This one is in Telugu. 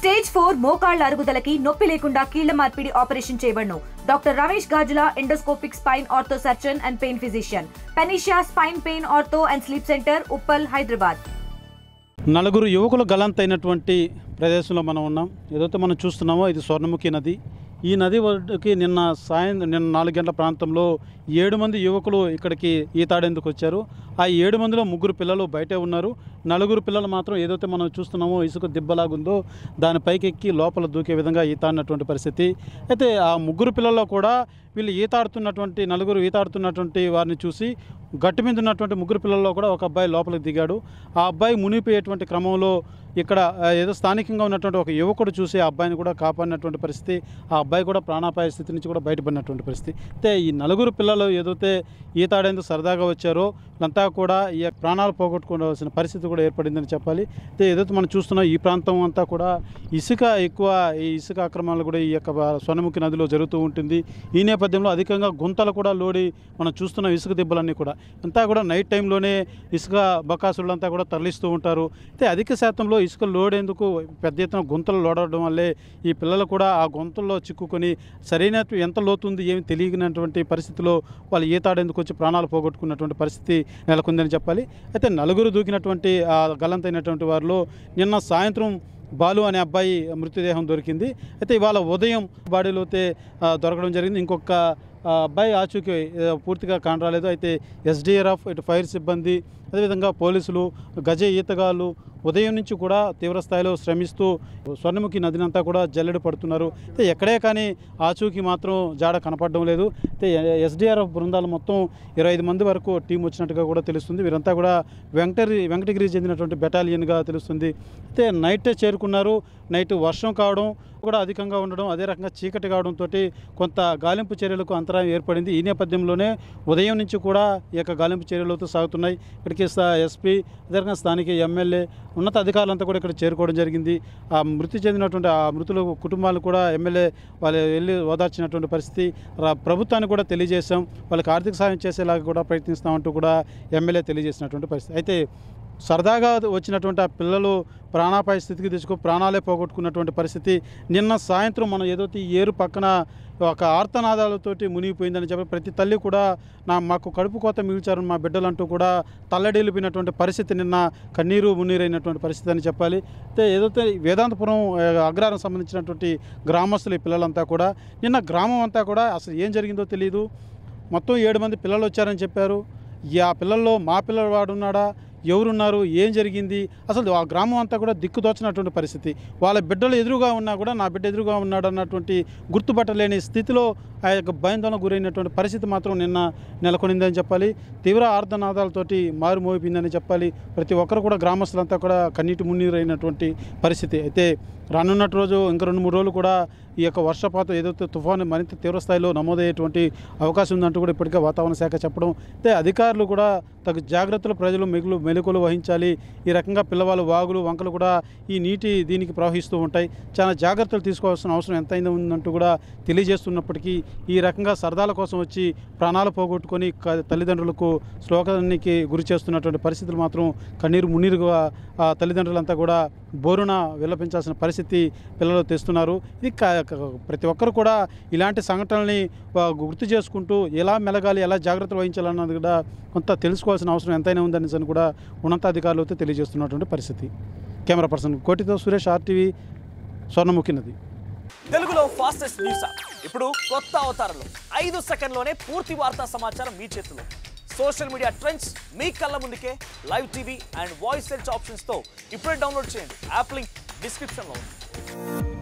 స్టేజ్ 4 మోకాళ్ల అరుగుదలకి నొప్పి లేకుండా కీళ్ల మార్పిడి ఆపరేషన్ చేయబడును. Doctor Ramesh Gajula, endoscopic spine ortho surgeon and pain physician, Panacea spine pain ortho and sleep centre, Uppal, Hyderabad. నలుగురు యువకులు గల్లంతైనటువంటి ప్రదేశంలో మనం ఉన్నాం. ఏదైతే మనం చూస్తున్నామో ఇది స్వర్ణముఖి నది. ఈ నది ఒడ్డుకి నిన్న 4 గంటల ప్రాంతంలో 7 మంది యువకులు ఇక్కడికి ఈతాడేందుకు వచ్చారు. ఆ 7 మందిలో 3 పిల్లలు బయటే ఉన్నారు. 4 పిల్లలు మాత్రం ఏదైతే మనం చూస్తున్నామో ఇసుక దిబ్బలాగుందో దాని పైకి ఎక్కి లోపల దూకే విధంగా ఈతాడినటువంటి పరిస్థితి. అయితే ఆ 3 పిల్లల్లో కూడా వీళ్ళు నలుగురు ఈతాడుతున్నటువంటి వారిని చూసి గట్టు మీద ఉన్నటువంటి 3 పిల్లల్లో కూడా ఒక అబ్బాయి లోపలికి దిగాడు. ఆ అబ్బాయి మునిగిపోయేటువంటి క్రమంలో ఇక్కడ ఏదో స్థానికంగా ఉన్నటువంటి ఒక యువకుడు చూసి ఆ అబ్బాయిని కూడా కాపాడినటువంటి పరిస్థితి. ఆ అబ్బాయి కూడా ప్రాణాపాయ స్థితి నుంచి కూడా బయటపడినటువంటి పరిస్థితి. అయితే ఈ 4 పిల్లలు ఏదైతే ఈతాడేందుకు సరదాగా వచ్చారో వీళ్ళంతా కూడా ఈ ప్రాణాలు పోగొట్టుకోవాల్సిన పరిస్థితి కూడా ఏర్పడిందని చెప్పాలి. అయితే ఏదైతే మనం చూస్తున్నాం ఈ ప్రాంతం అంతా కూడా ఇసుక ఎక్కువ, ఈ ఇసుక ఆక్రమణలు కూడా ఈ యొక్క స్వర్ణముఖి నదిలో జరుగుతూ ఉంటుంది. ఈ నేపథ్యంలో అధికంగా గుంతలు కూడా లోడి మనం చూస్తున్న ఇసుక దిబ్బలన్నీ కూడా అంతా కూడా నైట్ టైంలోనే ఇసుక బకాసులంతా కూడా తరలిస్తూ ఉంటారు. అయితే అధిక శాతంలో ఇసుక లోడేందుకు పెద్ద ఎత్తున గుంతలు లోడడం వల్లే ఈ పిల్లలు కూడా ఆ గుంతల్లో చిక్కుకొని సరైన ఎంత లోతుంది ఏమి తెలియనటువంటి పరిస్థితిలో వాళ్ళు ఈతాడేందుకు వచ్చి ప్రాణాలు పోగొట్టుకున్నటువంటి పరిస్థితి నెలకొందని చెప్పాలి. అయితే 4 దూకినటువంటి ఆ గల్లంతైనటువంటి వారిలో నిన్న సాయంత్రం బాలు అనే అబ్బాయి మృతదేహం దొరికింది. అయితే ఇవాళ ఉదయం బాడీలోతే దొరకడం జరిగింది. ఇంకొక అబ్బాయి ఆచూకీ పూర్తిగా కానరాలేదు. అయితే ఎస్డీఆర్ఎఫ్, ఇటు ఫైర్ సిబ్బంది, అదేవిధంగా పోలీసులు, గజ ఈతగాళ్ళు ఉదయం నుంచి కూడా తీవ్రస్థాయిలో శ్రమిస్తూ స్వర్ణముఖి నదినంతా కూడా జల్లెడ పడుతున్నారు. అయితే ఎక్కడే కానీ ఆచూకీ మాత్రం జాడ కనపడడం లేదు. అయితే ఎస్డీఆర్ఎఫ్ బృందాలు మొత్తం 25 మంది వరకు టీం వచ్చినట్టుగా కూడా తెలుస్తుంది. వీరంతా కూడా వెంకటగిరి చెందినటువంటి బెటాలియన్గా తెలుస్తుంది. అయితే నైటే చేరుకున్నారు. నైట్ వర్షం కావడం కూడా అధికంగా ఉండడం, అదే రకంగా చీకటి కావడంతో కొంత గాలింపు చర్యలకు అంతరాయం ఏర్పడింది. ఈ నేపథ్యంలోనే ఉదయం నుంచి కూడా ఈ యొక్క గాలింపు చర్యలతో సాగుతున్నాయి. ఇక్కడికి ఎస్పీ, అదే రకంగా స్థానిక ఎమ్మెల్యే, ఉన్నత అధికారులంతా కూడా ఇక్కడ చేరుకోవడం జరిగింది. ఆ మృతి చెందినటువంటి ఆ మృతుల కుటుంబాలు కూడా ఎమ్మెల్యే వాళ్ళు వెళ్ళి ఓదార్చినటువంటి పరిస్థితి. ప్రభుత్వానికి కూడా తెలియజేశాం, వాళ్ళకి ఆర్థిక సాయం చేసేలాగా కూడా ప్రయత్నిస్తామంటూ కూడా ఎమ్మెల్యే తెలియజేసినటువంటి పరిస్థితి. అయితే సరదాగా వచ్చినటువంటి ఆ పిల్లలు ప్రాణాపాయ స్థితికి ప్రాణాలే పోగొట్టుకున్నటువంటి పరిస్థితి. నిన్న సాయంత్రం మనం ఏదైతే ఈ ఏరు పక్కన ఒక ఆర్తనాదాలతోటి మునిగిపోయిందని చెప్పి ప్రతి తల్లి కూడా మాకు కడుపు కోత మిగిల్చారు మా బిడ్డలంటూ కూడా తల్లడిల్లిపోయినటువంటి పరిస్థితి, నిన్న కన్నీరు మున్నీరైనటువంటి పరిస్థితి అని చెప్పాలి. అయితే ఏదైతే వేదాంతపురం అగ్రహారం సంబంధించినటువంటి గ్రామస్తులు ఈ పిల్లలంతా కూడా నిన్న గ్రామం అంతా కూడా అసలు ఏం జరిగిందో తెలియదు. మొత్తం 7 మంది పిల్లలు వచ్చారని చెప్పారు. ఆ పిల్లల్లో మా పిల్లవాడు ఉన్నాడా, ఎవరున్నారు, ఏం జరిగింది, అసలు ఆ గ్రామం అంతా కూడా దిక్కుదోచినటువంటి పరిస్థితి. వాళ్ళ బిడ్డలు ఎదురుగా ఉన్నా కూడా నా బిడ్డ ఎదురుగా ఉన్నాడు అన్నటువంటి గుర్తుపట్టలేని స్థితిలో ఆ యొక్క భయాందోళనకు గురైనటువంటి పరిస్థితి మాత్రం నిన్న నెలకొనిందని చెప్పాలి. తీవ్ర ఆర్తనాదాలతోటి మారుమోగిపోయిందని చెప్పాలి. ప్రతి ఒక్కరు కూడా గ్రామస్తులంతా కూడా కన్నీటి మున్నీరైనటువంటి పరిస్థితి. అయితే రానున్నటి రోజు ఇంకా 2-3 రోజులు కూడా ఈ యొక్క వర్షపాతం ఏదైతే తుఫాను మరింత తీవ్రస్థాయిలో నమోదయ్యేటువంటి అవకాశం ఉందంటూ కూడా ఇప్పటికే వాతావరణ శాఖ చెప్పడం. అయితే అధికారులు కూడా తగు జాగ్రత్తలు ప్రజలు మెలకువలు వహించాలి. ఈ రకంగా పిల్లవాళ్ళు, వాగులు, వంకలు కూడా ఈ నీటి దీనికి ప్రవహిస్తూ ఉంటాయి. చాలా జాగ్రత్తలు తీసుకోవాల్సిన అవసరం ఎంతైనా ఉందంటూ కూడా తెలియజేస్తున్నప్పటికీ ఈ రకంగా సరదాల కోసం వచ్చి ప్రాణాలు పోగొట్టుకొని తల్లిదండ్రులకు శ్లోకానికి గురి చేస్తున్నటువంటి పరిస్థితులు మాత్రం కన్నీరు మున్నీరుగా తల్లిదండ్రులంతా కూడా బోరున విలపించాల్సిన పరిస్థితి పిల్లలు తెస్తున్నారు. ఇది ప్రతి ఒక్కరు కూడా ఇలాంటి సంఘటనల్ని గుర్తు చేసుకుంటూ ఎలా మెలగాలి, ఎలా జాగ్రత్తలు వహించాలన్నది కూడా కొంత తెలుసుకోవాల్సిన అవసరం ఎంతైనా ఉందని కూడా ఉన్నతాధికారులతో తెలియజేస్తున్నటువంటి పరిస్థితి. కెమెరా పర్సన్ కోటితో సురేష్, RTV, స్వర్ణముఖి నది. తెలుగులో ఫాస్టెస్ట్ న్యూస్ యాప్ ఇప్పుడు కొత్త అవతారంలో 5 సెకండ్లోనే పూర్తి వార్తా సమాచారం మీ చేతిలో. సోషల్ మీడియా ట్రెండ్స్ మీ కళ్ళ ముందుకే live TV and voice search ఆప్షన్స్తో ఇప్పుడే డౌన్లోడ్ చేయండి. యాప్ లింక్ డిస్క్రిప్షన్లో ఉంది.